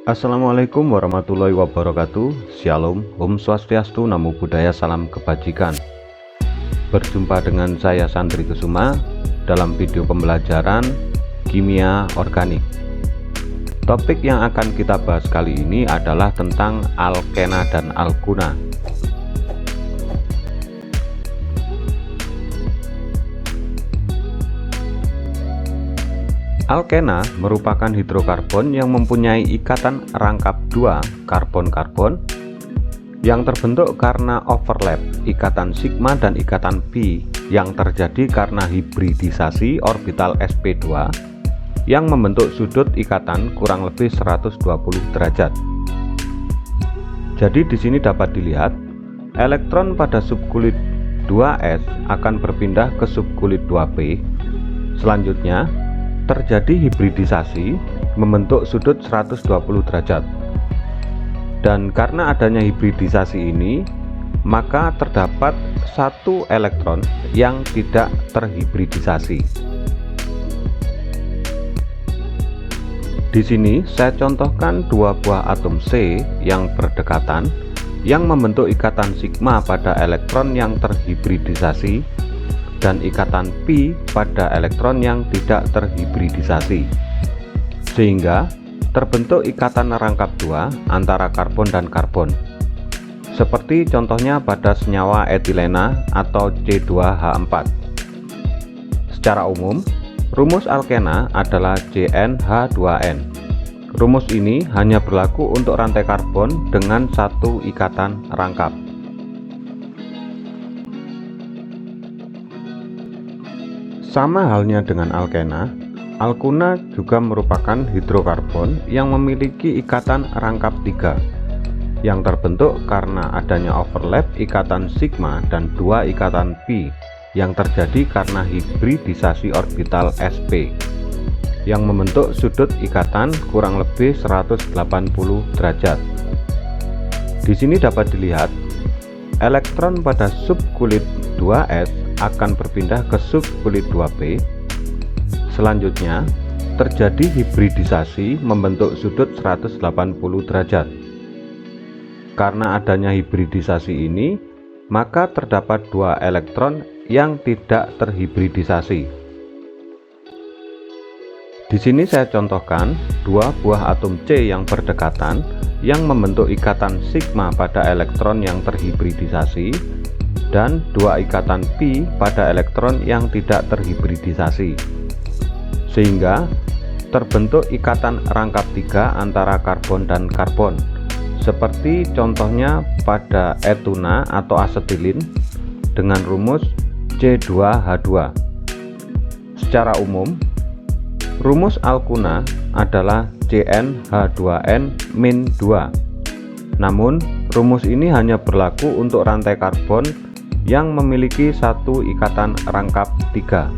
Assalamualaikum warahmatullahi wabarakatuh. Shalom, Om Swastiastu, Namo Buddhaya, Salam Kebajikan. Berjumpa dengan saya Sandri Kusuma dalam video pembelajaran kimia organik. Topik yang akan kita bahas kali ini adalah tentang alkena dan alkuna. Alkena merupakan hidrokarbon yang mempunyai ikatan rangkap 2 karbon-karbon yang terbentuk karena overlap ikatan sigma dan ikatan pi yang terjadi karena hibridisasi orbital sp2 yang membentuk sudut ikatan kurang lebih 120 derajat. Jadi di sini dapat dilihat elektron pada subkulit 2s akan berpindah ke subkulit 2p. Selanjutnya terjadi hibridisasi membentuk sudut 120 derajat. Dan karena adanya hibridisasi ini, maka terdapat satu elektron yang tidak terhibridisasi. Di sini saya contohkan dua buah atom C yang berdekatan yang membentuk ikatan sigma pada elektron yang terhibridisasi dan ikatan pi pada elektron yang tidak terhibridisasi, sehingga terbentuk ikatan rangkap 2 antara karbon dan karbon, seperti contohnya pada senyawa etilena atau C2H4. Secara umum, rumus alkena adalah CnH2n. Rumus ini hanya berlaku untuk rantai karbon dengan satu ikatan rangkap. Sama halnya dengan alkena, alkuna juga merupakan hidrokarbon yang memiliki ikatan rangkap 3 yang terbentuk karena adanya overlap ikatan sigma dan 2 ikatan pi yang terjadi karena hibridisasi orbital sp yang membentuk sudut ikatan kurang lebih 180 derajat. Di sini dapat dilihat elektron pada subkulit 2s akan berpindah ke subkulit 2p. Selanjutnya terjadi hibridisasi membentuk sudut 180 derajat. Karena adanya hibridisasi ini, maka terdapat 2 elektron yang tidak terhibridisasi. Di sini saya contohkan dua buah atom C yang berdekatan yang membentuk ikatan sigma pada elektron yang terhibridisasi dan 2 ikatan pi pada elektron yang tidak terhibridisasi, sehingga terbentuk ikatan rangkap 3 antara karbon dan karbon, seperti contohnya pada etuna atau asetilin dengan rumus C2H2. Secara umum, rumus alkuna adalah CnH2n-2. Namun, rumus ini hanya berlaku untuk rantai karbon yang memiliki satu ikatan rangkap 3.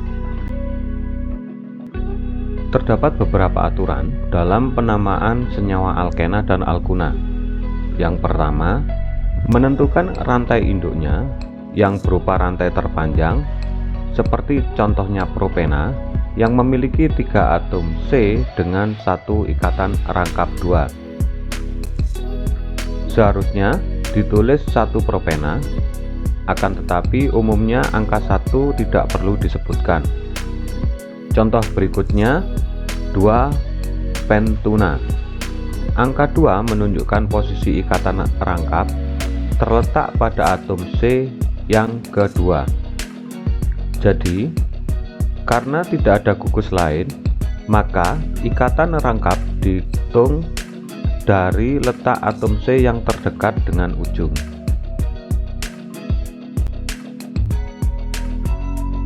Terdapat beberapa aturan dalam penamaan senyawa alkena dan alkuna. Yang pertama, menentukan rantai induknya yang berupa rantai terpanjang, seperti contohnya propena yang memiliki 3 atom C dengan satu ikatan rangkap 2. Seharusnya ditulis 1 propena, akan tetapi umumnya angka 1 tidak perlu disebutkan. Contoh berikutnya 2 pentuna. Angka 2 menunjukkan posisi ikatan rangkap terletak pada atom C yang kedua. Jadi, karena tidak ada gugus lain, maka ikatan rangkap dihitung dari letak atom C yang terdekat dengan ujung.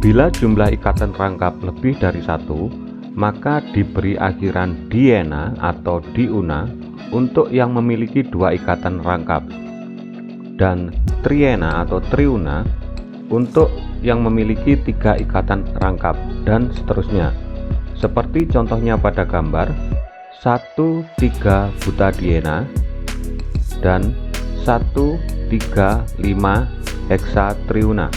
Bila jumlah ikatan rangkap lebih dari 1, maka diberi akhiran diena atau diuna untuk yang memiliki 2 ikatan rangkap, dan triena atau triuna untuk yang memiliki 3 ikatan rangkap, dan seterusnya. Seperti contohnya pada gambar 1,3 butadiena dan 1,3,5 heksatriuna.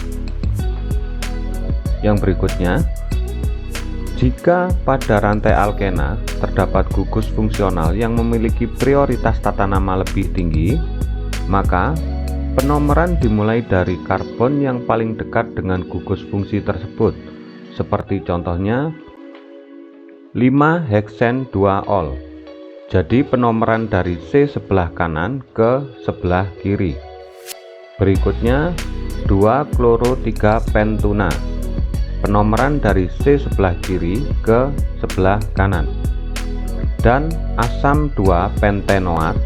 Yang berikutnya Jika pada rantai alkena terdapat gugus fungsional yang memiliki prioritas tata nama lebih tinggi, maka penomoran dimulai dari karbon yang paling dekat dengan gugus fungsi tersebut, seperti contohnya 5-heksen 2-ol. Jadi penomoran dari C sebelah kanan ke sebelah kiri. Berikutnya 2-kloro-3-pentuna. Penomoran dari C sebelah kiri ke sebelah kanan. Dan asam 2-pentenoat.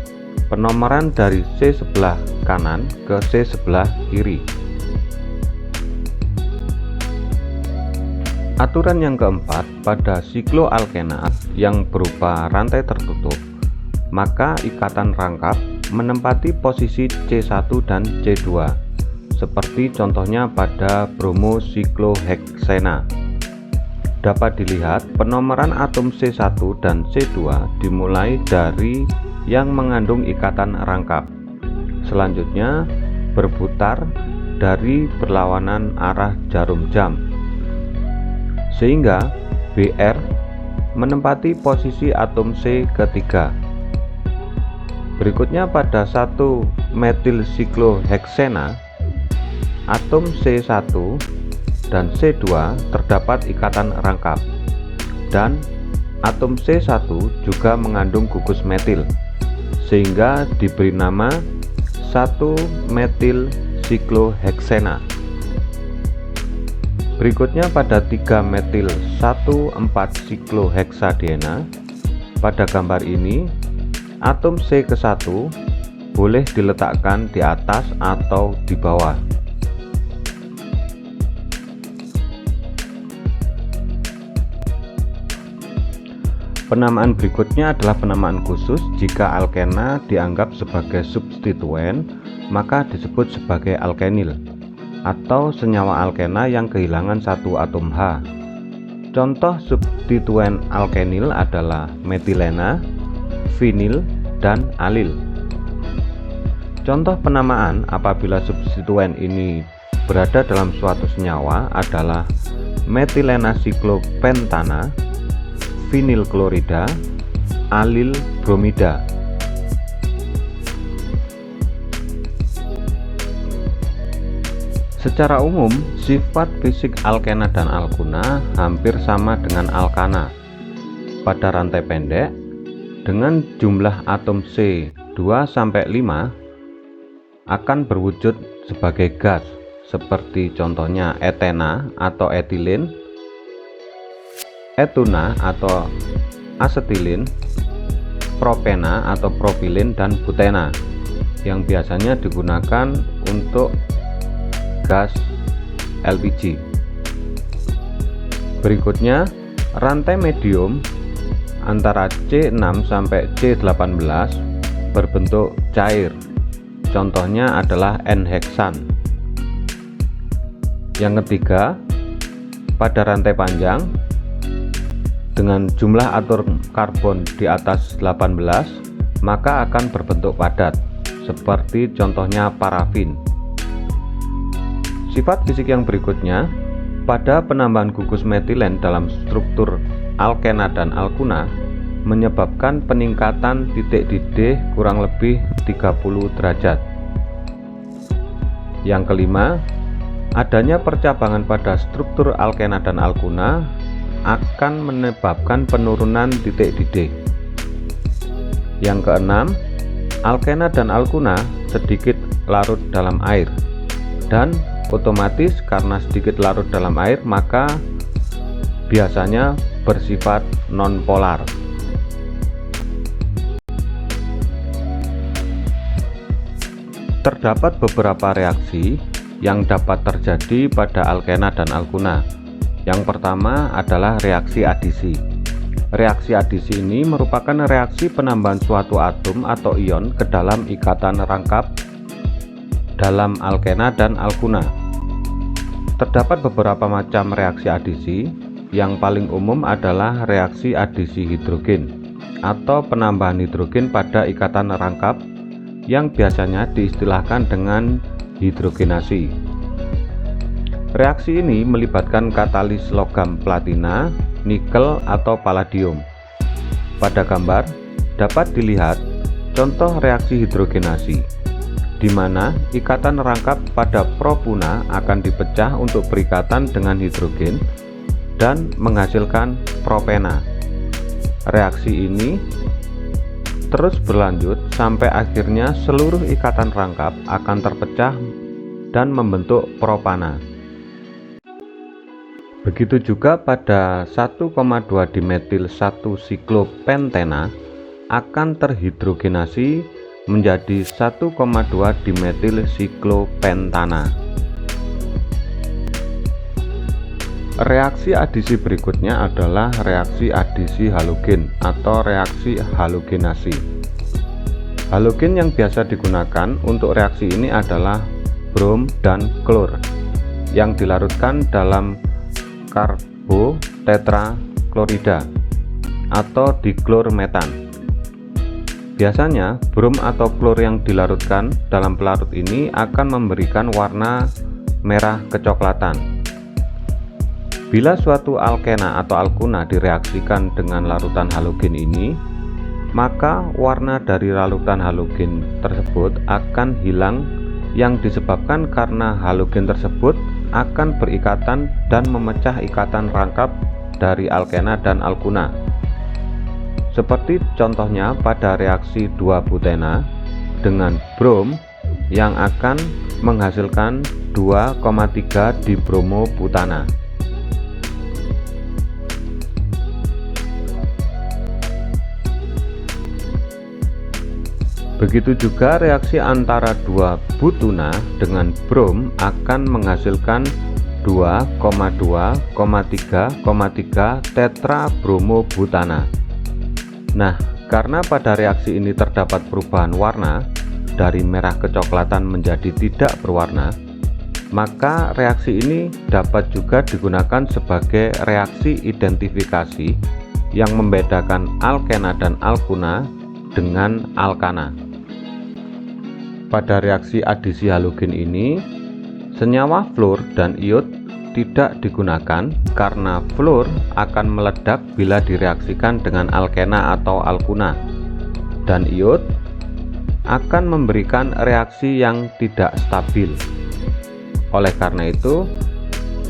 Penomoran dari C sebelah kanan ke C sebelah kiri. Aturan yang keempat, pada sikloalkena yang berupa rantai tertutup, maka ikatan rangkap menempati posisi C1 dan C2, seperti contohnya pada bromosikloheksena. Dapat dilihat penomoran atom C1 dan C2 dimulai dari yang mengandung ikatan rangkap. Selanjutnya berputar dari berlawanan arah jarum jam, sehingga Br menempati posisi atom C ketiga. Berikutnya pada 1-metilsikloheksena, atom C1 dan C2 terdapat ikatan rangkap, dan atom C1 juga mengandung gugus metil, sehingga diberi nama 1-metilsikloheksena. Berikutnya pada 3-metil-1,4-sikloheksadena. Pada gambar ini atom C ke1 boleh diletakkan di atas atau di bawah. Penamaan berikutnya adalah penamaan khusus. Jika alkena dianggap sebagai substituen, maka disebut sebagai alkenil, atau senyawa alkena yang kehilangan satu atom H. Contoh substituen alkenil adalah metilena, vinil, dan alil. Contoh penamaan apabila substituen ini berada dalam suatu senyawa adalah metilena siklopentana, vinil klorida, alil bromida. Secara umum, sifat fisik alkena dan alkuna hampir sama dengan alkana. Pada rantai pendek, dengan jumlah atom C 2-5 akan berwujud sebagai gas, seperti contohnya etena atau etilin, etuna atau asetilin, propena atau propilin, dan butena, yang biasanya digunakan untuk gas LPG. Berikutnya, rantai medium antara C6 sampai C18 berbentuk cair. Contohnya adalah N-heksan. Yang ketiga, pada rantai panjang dengan jumlah atom karbon di atas 18, maka akan berbentuk padat, seperti contohnya parafin. Sifat fisik yang berikutnya, pada penambahan gugus metilen dalam struktur alkena dan alkuna menyebabkan peningkatan titik didih kurang lebih 30 derajat. Yang kelima, adanya percabangan pada struktur alkena dan alkuna akan menyebabkan penurunan titik didih. Yang keenam, alkena dan alkuna sedikit larut dalam air, dan otomatis karena sedikit larut dalam air maka biasanya bersifat nonpolar. Terdapat beberapa reaksi yang dapat terjadi pada alkena dan alkuna. Yang pertama adalah reaksi adisi. Reaksi adisi ini merupakan reaksi penambahan suatu atom atau ion ke dalam ikatan rangkap dalam alkena dan alkuna. Terdapat beberapa macam reaksi adisi. Yang paling umum adalah reaksi adisi hidrogen atau penambahan hidrogen pada ikatan rangkap yang biasanya diistilahkan dengan hidrogenasi. Reaksi ini melibatkan katalis logam platina, nikel, atau palladium. Pada gambar dapat dilihat contoh reaksi hidrogenasi, di mana ikatan rangkap pada propuna akan dipecah untuk berikatan dengan hidrogen dan menghasilkan propena. Reaksi ini terus berlanjut sampai akhirnya seluruh ikatan rangkap akan terpecah dan membentuk propana. Begitu juga pada 1,2 dimetil 1 siklopentena akan terhidrogenasi menjadi 1,2 dimetil siklopentana. Reaksi adisi berikutnya adalah reaksi adisi halogen atau reaksi halogenasi. Halogen yang biasa digunakan untuk reaksi ini adalah brom dan klor yang dilarutkan dalam karbotetraklorida atau diklormetan. Biasanya brom atau klor yang dilarutkan dalam pelarut ini akan memberikan warna merah kecoklatan. Bila suatu alkena atau alkuna direaksikan dengan larutan halogen ini, maka warna dari larutan halogen tersebut akan hilang, yang disebabkan karena halogen tersebut akan berikatan dan memecah ikatan rangkap dari alkena dan alkuna. Seperti contohnya pada reaksi 2-butena dengan brom yang akan menghasilkan 2,3 dibromobutana. Begitu juga reaksi antara 2-butuna dengan brom akan menghasilkan 2,2,3,3 tetrabromobutana. Nah, karena pada reaksi ini terdapat perubahan warna dari merah kecoklatan menjadi tidak berwarna, maka reaksi ini dapat juga digunakan sebagai reaksi identifikasi yang membedakan alkena dan alkuna dengan alkana. Pada reaksi adisi halogen ini, senyawa fluor dan iod tidak digunakan karena fluor akan meledak bila direaksikan dengan alkena atau alkuna, dan iod akan memberikan reaksi yang tidak stabil. Oleh karena itu,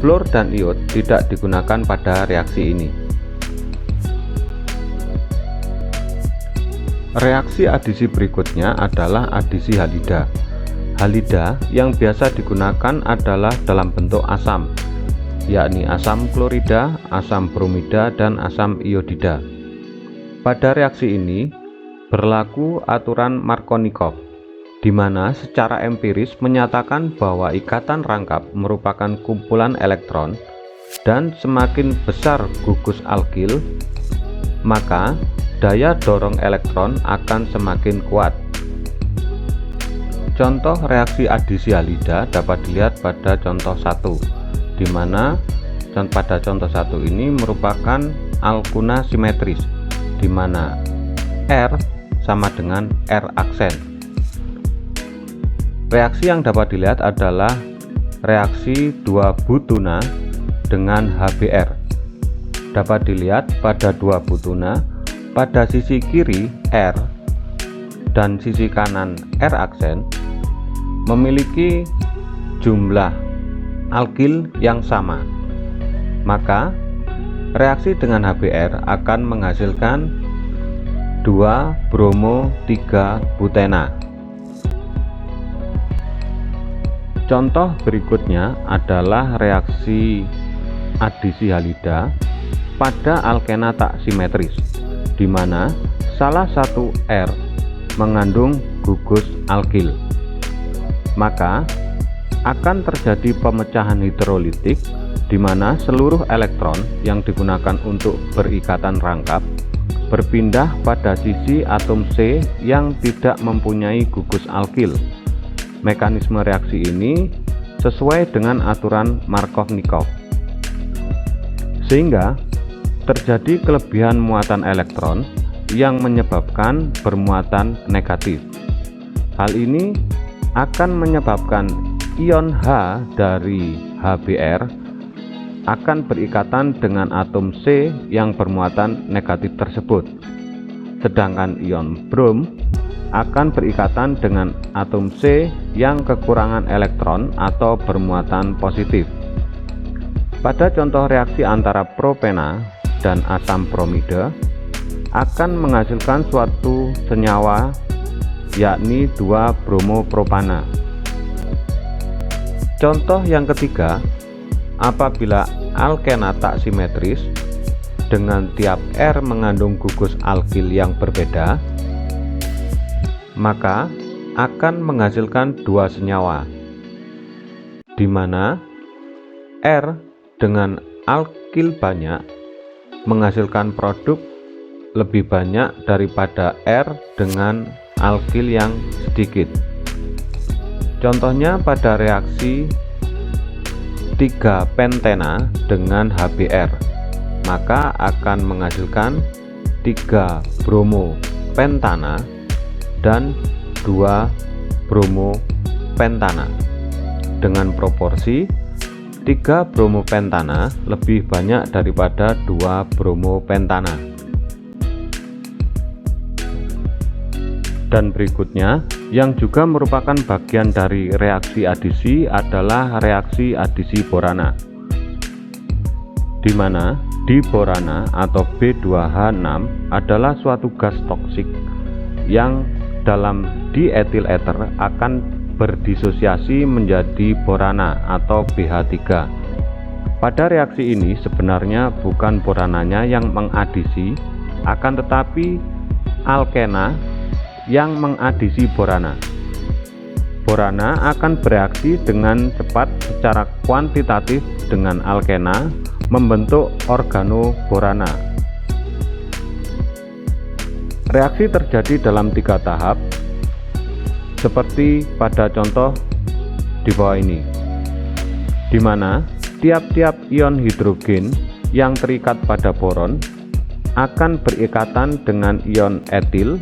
fluor dan iod tidak digunakan pada reaksi ini. Reaksi adisi berikutnya adalah adisi halida. Halida yang biasa digunakan adalah dalam bentuk asam, yakni asam klorida, asam bromida, dan asam iodida. Pada reaksi ini berlaku aturan Markovnikov, di mana secara empiris menyatakan bahwa ikatan rangkap merupakan kumpulan elektron, dan semakin besar gugus alkil, maka daya dorong elektron akan semakin kuat. Contoh reaksi adisi halida dapat dilihat pada contoh 1, di mana pada contoh 1 ini merupakan alkuna simetris, di mana R sama dengan R aksen. Reaksi yang dapat dilihat adalah reaksi 2-butuna dengan HBr. Dapat dilihat pada 2-butuna, pada sisi kiri R dan sisi kanan R aksen memiliki jumlah alkil yang sama, maka reaksi dengan HBr akan menghasilkan 2-bromo-3-butena. Contoh berikutnya adalah reaksi adisi halida pada alkena tak simetris, di mana salah satu R mengandung gugus alkil. Maka akan terjadi pemecahan hidrolitik, di mana seluruh elektron yang digunakan untuk berikatan rangkap berpindah pada sisi atom C yang tidak mempunyai gugus alkil. Mekanisme reaksi ini sesuai dengan aturan Markovnikov, sehingga terjadi kelebihan muatan elektron yang menyebabkan bermuatan negatif. Hal ini akan menyebabkan ion H dari HBr akan berikatan dengan atom C yang bermuatan negatif tersebut, sedangkan ion brom akan berikatan dengan atom C yang kekurangan elektron atau bermuatan positif. Pada contoh reaksi antara propena dan asam bromida akan menghasilkan suatu senyawa, yakni 2-bromopropana. Contoh yang ketiga, apabila alkena tak simetris dengan tiap R mengandung gugus alkil yang berbeda, maka akan menghasilkan dua senyawa, di mana R dengan alkil banyak menghasilkan produk lebih banyak daripada R dengan alkil yang sedikit. Contohnya pada reaksi 3-pentena dengan HBr, maka akan menghasilkan 3-bromopentana dan 2-bromopentana dengan proporsi 3-bromopentana lebih banyak daripada 2-bromopentana. Dan berikutnya, yang juga merupakan bagian dari reaksi adisi adalah reaksi adisi borana, di mana diborana atau B2H6 adalah suatu gas toksik yang dalam dietil ether akan berdisosiasi menjadi borana atau BH3. Pada reaksi ini sebenarnya bukan borananya yang mengadisi, akan tetapi alkena yang mengadisi borana. Borana akan bereaksi dengan cepat secara kuantitatif dengan alkena membentuk organoborana. Reaksi terjadi dalam 3 tahap seperti pada contoh di bawah ini, di mana tiap-tiap ion hidrogen yang terikat pada boron akan berikatan dengan ion etil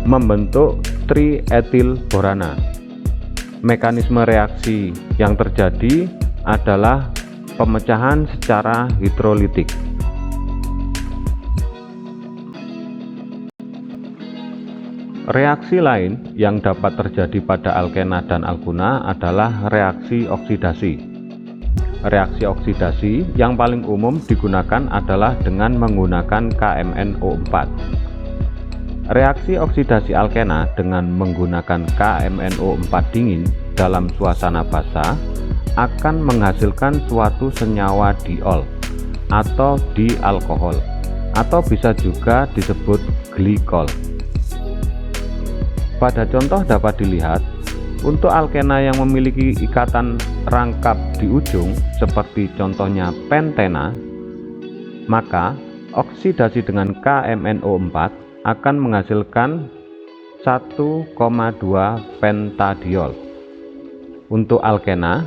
membentuk trietil borana. Mekanisme reaksi yang terjadi adalah pemecahan secara hidrolitik. Reaksi lain yang dapat terjadi pada alkena dan alkuna adalah reaksi oksidasi. Reaksi oksidasi yang paling umum digunakan adalah dengan menggunakan KMnO4. Reaksi oksidasi alkena dengan menggunakan KMnO4 dingin dalam suasana basah akan menghasilkan suatu senyawa diol atau dialkohol, atau bisa juga disebut glikol. Pada contoh dapat dilihat, untuk alkena yang memiliki ikatan rangkap di ujung seperti contohnya pentena, maka oksidasi dengan KMnO4 akan menghasilkan 1,2 pentadiol. Untuk alkena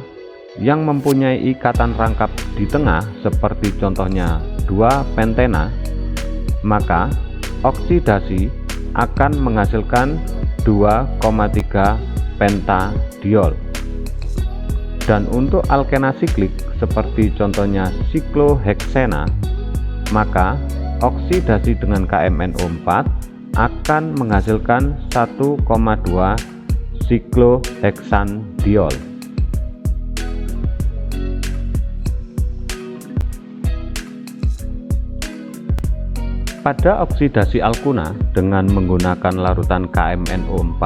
yang mempunyai ikatan rangkap di tengah seperti contohnya 2-pentena, maka oksidasi akan menghasilkan 2,3 pentadiol. Dan untuk alkena siklik seperti contohnya sikloheksena, maka oksidasi dengan KMnO4 akan menghasilkan 1,2 sikloheksandiol. Pada oksidasi alkuna dengan menggunakan larutan KMnO4,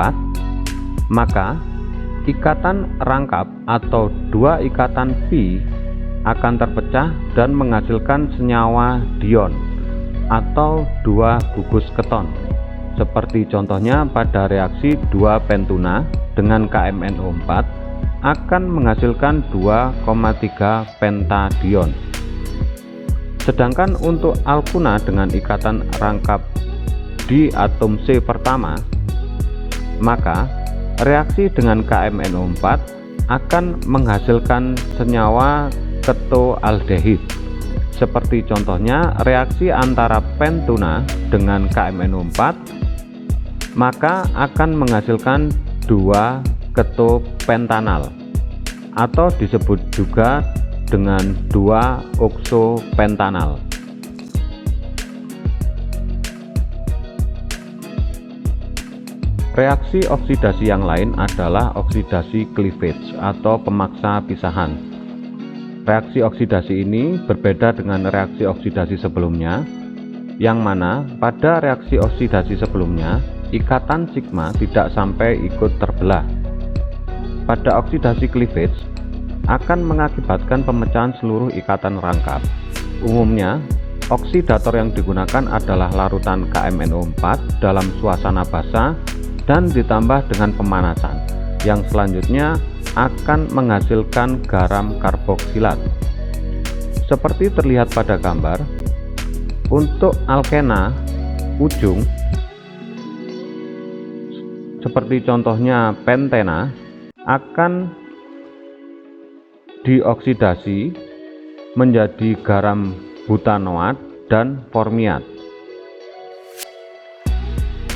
maka ikatan rangkap atau dua ikatan pi akan terpecah dan menghasilkan senyawa dion atau 2 gugus keton, seperti contohnya pada reaksi 2-pentuna dengan KMnO4 akan menghasilkan 2,3 pentadion. Sedangkan untuk alkuna dengan ikatan rangkap di atom C pertama, maka reaksi dengan KMnO4 akan menghasilkan senyawa ketoaldehid, seperti contohnya reaksi antara pentuna dengan KMnO4, maka akan menghasilkan 2 ketopentanal. atau disebut juga dengan 2-oksopentanal. Reaksi oksidasi yang lain adalah oksidasi cleavage atau pemaksa pisahan. Reaksi oksidasi ini berbeda dengan reaksi oksidasi sebelumnya, yang mana pada reaksi oksidasi sebelumnya ikatan sigma tidak sampai ikut terbelah. Pada oksidasi cleavage akan mengakibatkan pemecahan seluruh ikatan rangkap. Umumnya, oksidator yang digunakan adalah larutan KMnO4 dalam suasana basah dan ditambah dengan pemanasan, yang selanjutnya akan menghasilkan garam karboksilat. Seperti terlihat pada gambar, untuk alkena ujung, seperti contohnya pentena, akan dioksidasi menjadi garam butanoat dan formiat.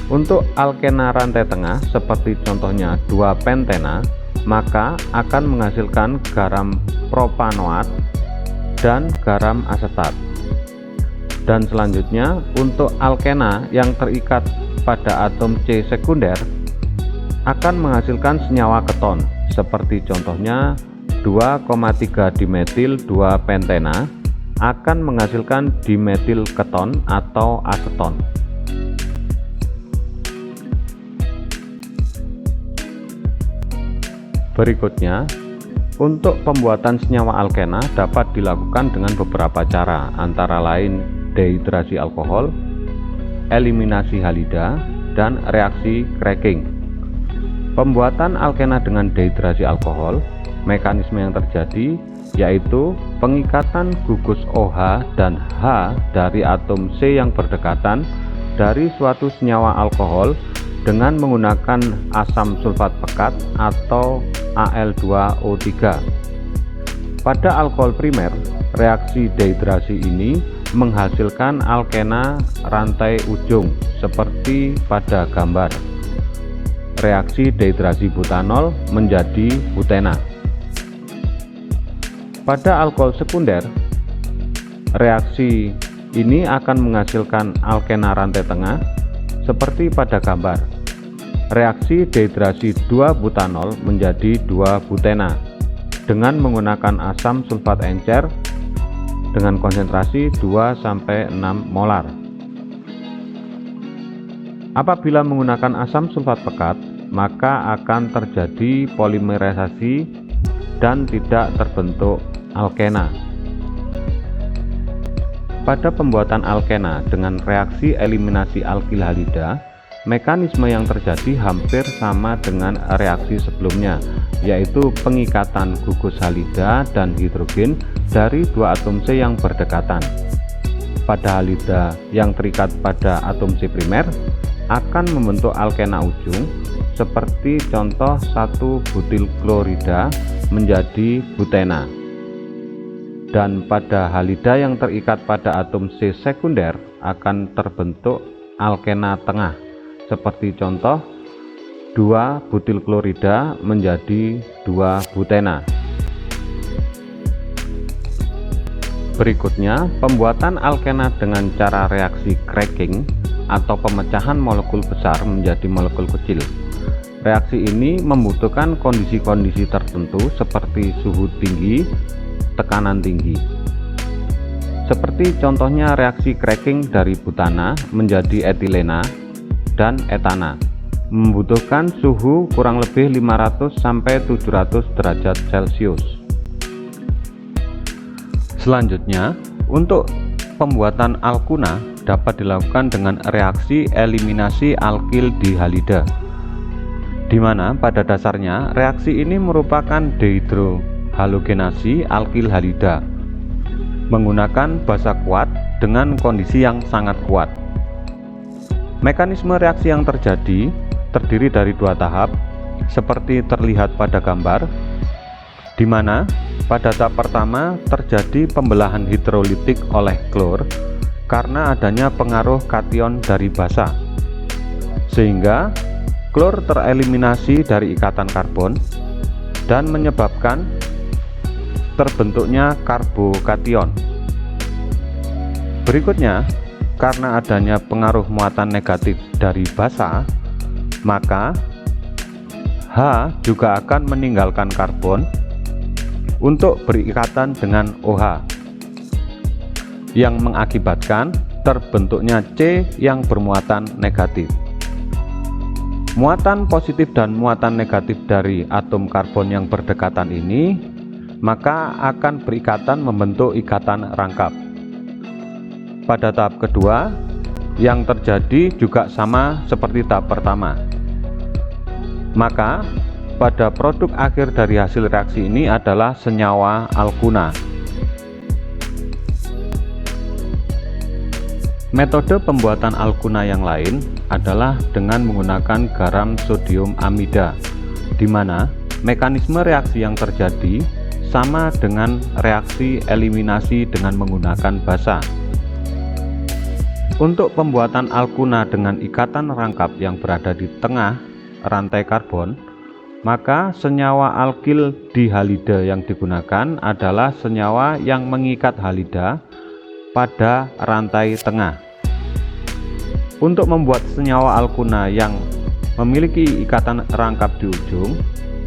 Untuk alkena rantai tengah seperti contohnya 2-pentena, maka akan menghasilkan garam propanoat dan garam asetat. Dan selanjutnya untuk alkena yang terikat pada atom C sekunder akan menghasilkan senyawa keton seperti contohnya 2,3 dimetil 2-pentena akan menghasilkan dimetil keton atau aseton. Berikutnya, untuk pembuatan senyawa alkena dapat dilakukan dengan beberapa cara, antara lain dehidrasi alkohol, eliminasi halida, dan reaksi cracking. Pembuatan alkena dengan dehidrasi alkohol, mekanisme yang terjadi yaitu pengikatan gugus OH dan H dari atom C yang berdekatan dari suatu senyawa alkohol dengan menggunakan asam sulfat pekat atau Al2O3. Pada alkohol primer, reaksi dehidrasi ini menghasilkan alkena rantai ujung seperti pada gambar. Reaksi dehidrasi butanol menjadi butena. Pada alkohol sekunder, reaksi ini akan menghasilkan alkena rantai tengah seperti pada gambar. Reaksi dehidrasi 2-butanol menjadi 2-butena dengan menggunakan asam sulfat encer dengan konsentrasi 2-6 molar. Apabila menggunakan asam sulfat pekat, maka akan terjadi polimerisasi dan tidak terbentuk alkena. Pada pembuatan alkena dengan reaksi eliminasi alkil halida, mekanisme yang terjadi hampir sama dengan reaksi sebelumnya, yaitu pengikatan gugus halida dan hidrogen dari dua atom C yang berdekatan. Pada halida yang terikat pada atom C primer akan membentuk alkena ujung seperti contoh 1-butil klorida menjadi butena. Dan pada halida yang terikat pada atom C sekunder akan terbentuk alkena tengah seperti contoh 2-butil klorida menjadi 2-butena. Berikutnya, pembuatan alkena dengan cara reaksi cracking atau pemecahan molekul besar menjadi molekul kecil. Reaksi ini membutuhkan kondisi-kondisi tertentu seperti suhu tinggi, tekanan tinggi. Seperti contohnya reaksi cracking dari butana menjadi etilena dan etana, membutuhkan suhu kurang lebih 500 sampai 700 derajat Celcius. Selanjutnya, untuk pembuatan alkuna dapat dilakukan dengan reaksi eliminasi alkil dihalida, di mana pada dasarnya reaksi ini merupakan dehidrohalogenasi alkil halida menggunakan basa kuat dengan kondisi yang sangat kuat. Mekanisme reaksi yang terjadi terdiri dari dua tahap seperti terlihat pada gambar, di mana pada tahap pertama terjadi pembelahan hidrolitik oleh klor karena adanya pengaruh kation dari basa, sehingga klor tereliminasi dari ikatan karbon dan menyebabkan terbentuknya karbokation. Berikutnya, karena adanya pengaruh muatan negatif dari basa, maka H juga akan meninggalkan karbon untuk berikatan dengan OH, yang mengakibatkan terbentuknya C yang bermuatan negatif. Muatan positif dan muatan negatif dari atom karbon yang berdekatan ini maka akan berikatan membentuk ikatan rangkap. Pada tahap kedua, yang terjadi juga sama seperti tahap pertama. Maka pada produk akhir dari hasil reaksi ini adalah senyawa alkuna. Metode pembuatan alkuna yang lain adalah dengan menggunakan garam sodium amida, di mana mekanisme reaksi yang terjadi sama dengan reaksi eliminasi dengan menggunakan basa. Untuk pembuatan alkuna dengan ikatan rangkap yang berada di tengah rantai karbon, maka senyawa alkil dihalida yang digunakan adalah senyawa yang mengikat halida pada rantai tengah. Untuk membuat senyawa alkuna yang memiliki ikatan rangkap di ujung,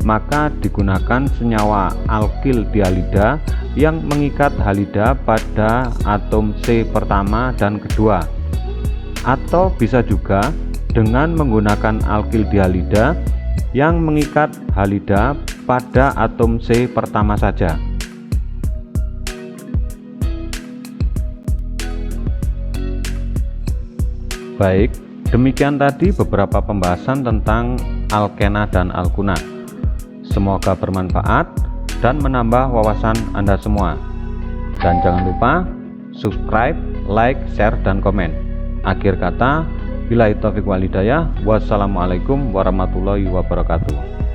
maka digunakan senyawa alkil dihalida yang mengikat halida pada atom C pertama dan kedua, atau bisa juga dengan menggunakan alkil dihalida yang mengikat halida pada atom C pertama saja. Baik, demikian tadi beberapa pembahasan tentang alkena dan alkuna. Semoga bermanfaat dan menambah wawasan Anda semua. Dan jangan lupa subscribe, like, share, dan komen. Akhir kata, billahi taufiq wal hidayah. Wassalamualaikum warahmatullahi wabarakatuh.